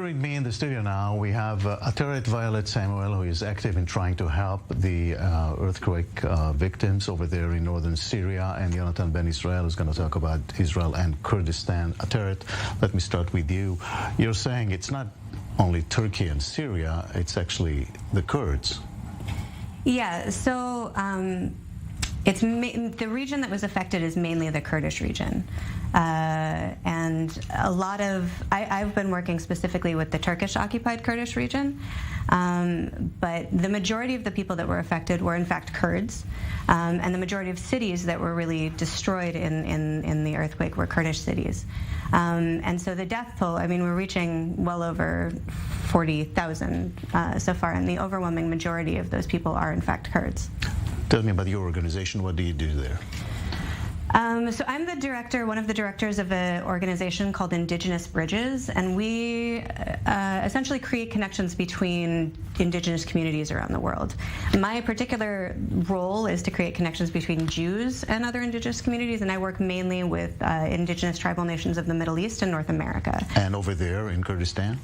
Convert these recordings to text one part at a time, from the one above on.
with me in the studio now, we have Ateret Violet Samuel, who is active in trying to help the earthquake victims over there in northern Syria, and Yonatan Ben Israel is going to talk about Israel and Kurdistan. Ateret, let me start with you. You're saying it's not only Turkey and Syria, it's actually the Kurds. Yeah, so it's the region that was affected is mainly the Kurdish region. And a lot of, I've been working specifically with the Turkish-occupied Kurdish region, but the majority of the people that were affected were in fact Kurds, and the majority of cities that were really destroyed in the earthquake were Kurdish cities. And so the death toll, I mean, we're reaching well over 40,000 so far, and the overwhelming majority of those people are in fact Kurds. Tell me about your organization. What do you do there? So I'm the director, one of the directors of an organization called Indigenous Bridges, and we essentially create connections between indigenous communities around the world. My particular role is to create connections between Jews and other indigenous communities, and I work mainly with indigenous tribal nations of the Middle East and North America. And over there in Kurdistan?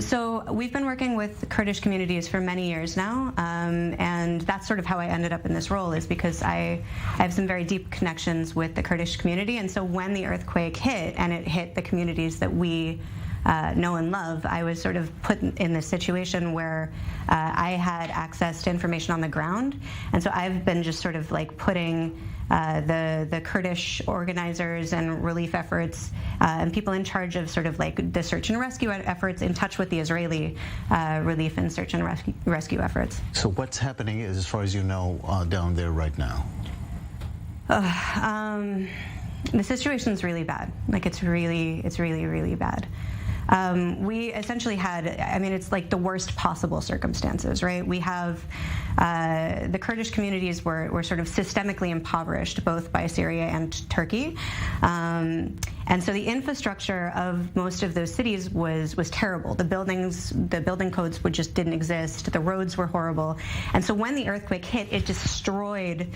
So we've been working with Kurdish communities for many years now, and that's sort of how I ended up in this role, is because I have some very deep connections with the Kurdish community, and so when the earthquake hit, and it hit the communities that we know and love, I was sort of put in this situation where I had access to information on the ground, and so I've been just sort of like putting the Kurdish organizers and relief efforts and people in charge of sort of like the search and rescue efforts in touch with the Israeli relief and search and rescue efforts. So what's happening, as far as you know, down there right now? The situation's really bad. Like it's really, really bad. We essentially had, I mean, it's like the worst possible circumstances, right? We have, the Kurdish communities were sort of systemically impoverished, both by Syria and Turkey. And so the infrastructure of most of those cities was terrible. The building codes just didn't exist. The roads were horrible. And so when the earthquake hit, it destroyed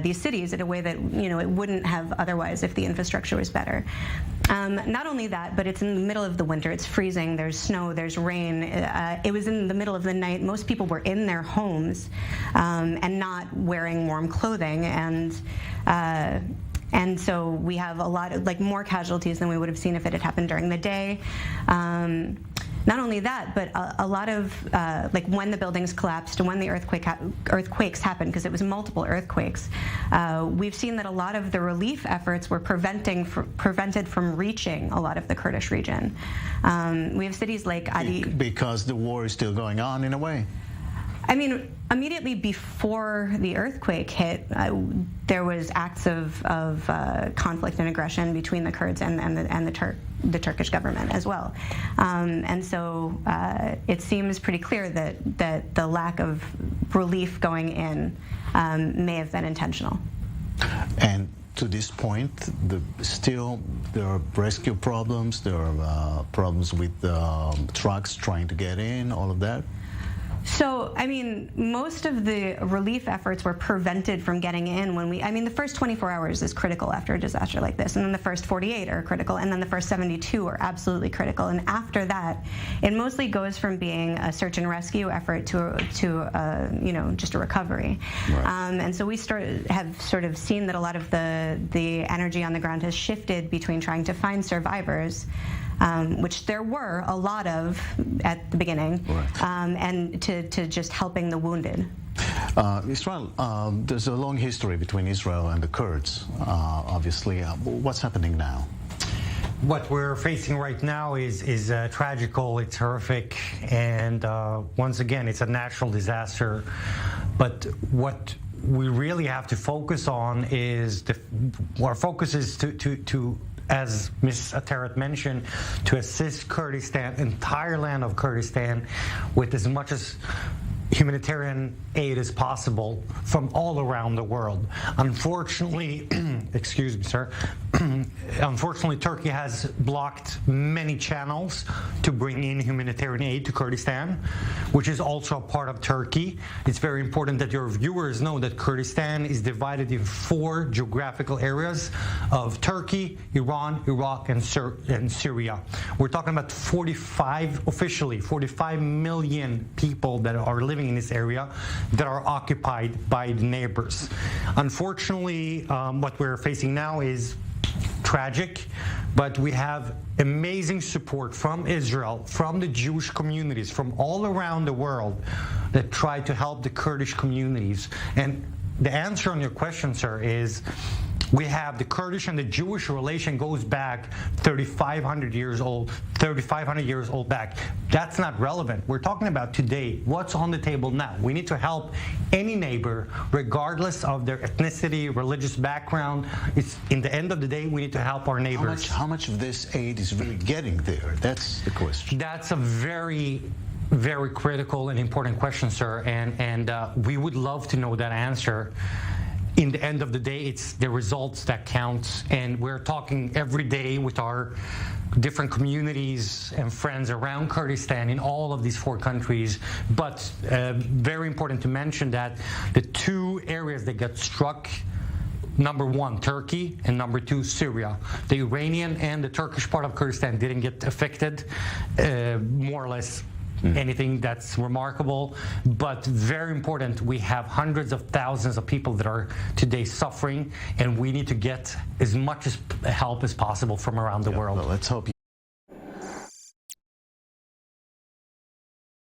these cities in a way that, you know, it wouldn't have otherwise if the infrastructure was better. Not only that, but it's in the middle of the winter. It's freezing. There's snow. There's rain. It was in the middle of the night. Most people were in their homes and not wearing warm clothing. And so we have a lot of, like, more casualties than we would have seen if it had happened during the day. Not only that, but a lot of, like, when the buildings collapsed and when the earthquakes happened, because it was multiple earthquakes, we've seen that a lot of the relief efforts were prevented from reaching a lot of the Kurdish region. We have cities like Adi. Because the war is still going on in a way. I mean, immediately before the earthquake hit, there was acts of conflict and aggression between the Kurds and the Turkish government as well. And so it seems pretty clear that the lack of relief going in may have been intentional. And to this point, there are rescue problems, there are problems with trucks trying to get in, all of that? So, I mean, most of the relief efforts were prevented from getting in I mean, the first 24 hours is critical after a disaster like this, and then the first 48 are critical, and then the first 72 are absolutely critical. And after that, it mostly goes from being a search and rescue effort to you know, just a recovery. Right. And so we have sort of seen that a lot of the energy on the ground has shifted between trying to find survivors, which there were a lot of at the beginning, right, and to just helping the wounded. Israel, there's a long history between Israel and the Kurds, obviously. What's happening now? What we're facing right now is tragical, it's horrific, and once again, it's a natural disaster. But what we really have to focus on is, our focus is to as Ms. Ateret mentioned, to assist Kurdistan, entire land of Kurdistan, with as much as humanitarian aid as possible from all around the world. Unfortunately, excuse me, sir, unfortunately, Turkey has blocked many channels to bring in humanitarian aid to Kurdistan, which is also a part of Turkey. It's very important that your viewers know that Kurdistan is divided in 4 geographical areas of Turkey, Iran, Iraq, and Syria. We're talking about 45 million people that are living in this area that are occupied by the neighbors. Unfortunately, what we're facing now is tragic, but we have amazing support from Israel, from the Jewish communities, from all around the world that try to help the Kurdish communities. And the answer on your question, sir, is we have the Kurdish and the Jewish relation goes back 3,500 years old back. That's not relevant. We're talking about today. What's on the table now? We need to help any neighbor, regardless of their ethnicity, religious background. It's in the end of the day, we need to help our neighbors. How much of this aid is really getting there? That's the question. That's a very critical and important question, sir, and we would love to know that answer. In the end of the day, it's the results that count, and we're talking every day with our different communities and friends around Kurdistan in all of these 4 countries. But very important to mention that the 2 areas that got struck, number 1, Turkey, and number 2, Syria. The Iranian and the Turkish part of Kurdistan didn't get affected, more or less. Anything that's remarkable, but very important, we have hundreds of thousands of people that are today suffering, and we need to get as much help as possible from around the world. Well, let's hope